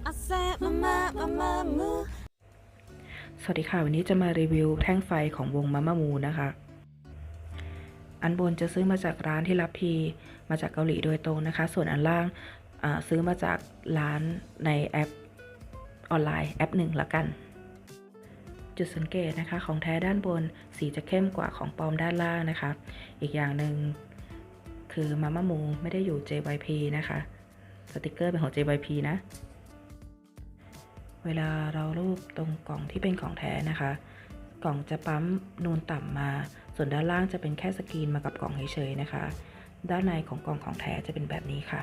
สวัสดีค่ะวันนี้จะมารีวิวแท่งไฟของวงมาม่ามูนะคะอันบนจะซื้อมาจากร้านที่รับพีมาจากเกาหลีโดยตรงนะคะส่วนอันล่างซื้อมาจากร้านในแอปออนไลน์แอปหนึ่งละกันจุดสังเกตนะคะของแท้ด้านบนสีจะเข้มกว่าของปลอมด้านล่างนะคะอีกอย่างหนึ่งคือมาม่ามูไม่ได้อยู่ JYP นะคะสติกเกอร์เป็นของ JYP นะเวลาเรารูปตรงกล่องที่เป็นของแท้นะคะกล่องจะปั๊มนูนต่ำมาส่วนด้านล่างจะเป็นแค่สกรีนมากับกล่องเฉยๆนะคะด้านในของกล่องของแท้จะเป็นแบบนี้ค่ะ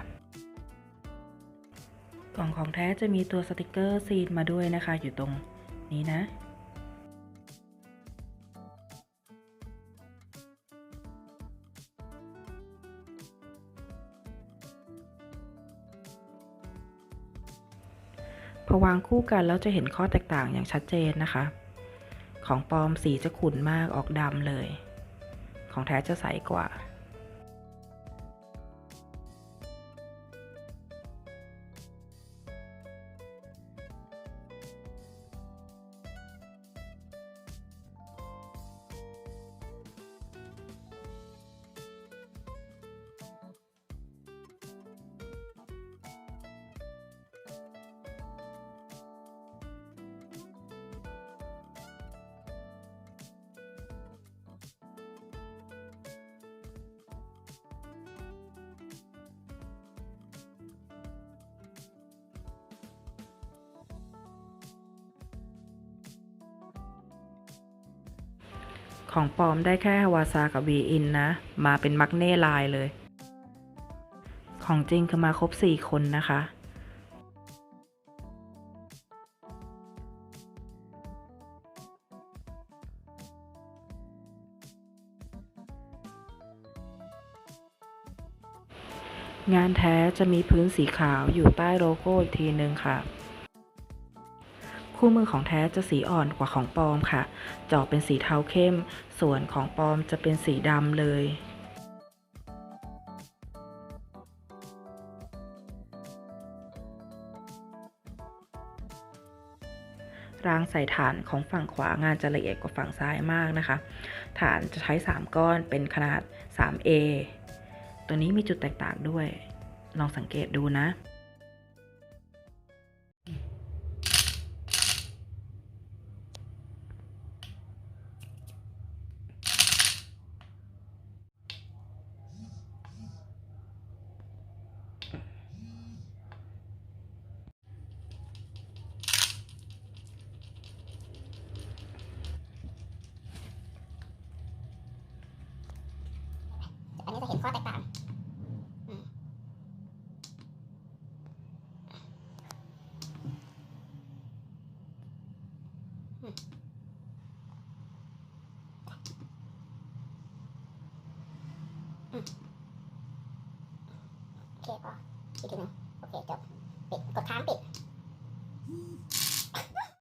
กล่องของแท้จะมีตัวสติกเกอร์ซีนมาด้วยนะคะอยู่ตรงนี้นะพอวางคู่กันแล้วจะเห็นข้อแตกต่างอย่างชัดเจนนะคะของปลอมสีจะขุ่นมากออกดำเลยของแท้จะใสกว่ของปลอมได้แค่ฮาวาซากับวีอินนะมาเป็นมักเน่ลายเลยของจริงคือมาครบ4คนนะคะงานแท้จะมีพื้นสีขาวอยู่ใต้โลโก้อีกทีนึงค่ะคู่มือของแท้จะสีอ่อนกว่าของปลอมค่ะจะออกเป็นสีเทาเข้มส่วนของปลอมจะเป็นสีดำเลยรางใส่ฐานของฝั่งขวางานจะละเอียดกว่าฝั่งซ้ายมากนะคะฐานจะใช้3ก้อนเป็นขนาด 3A ตัวนี้มีจุดแตกต่างด้วยลองสังเกตดูนะอันนี้จะเห็นข้อแตกต่างอืมอืมอืมโอเคพออีกทีหนึ่งโอเคจบปิดกดค้างปิด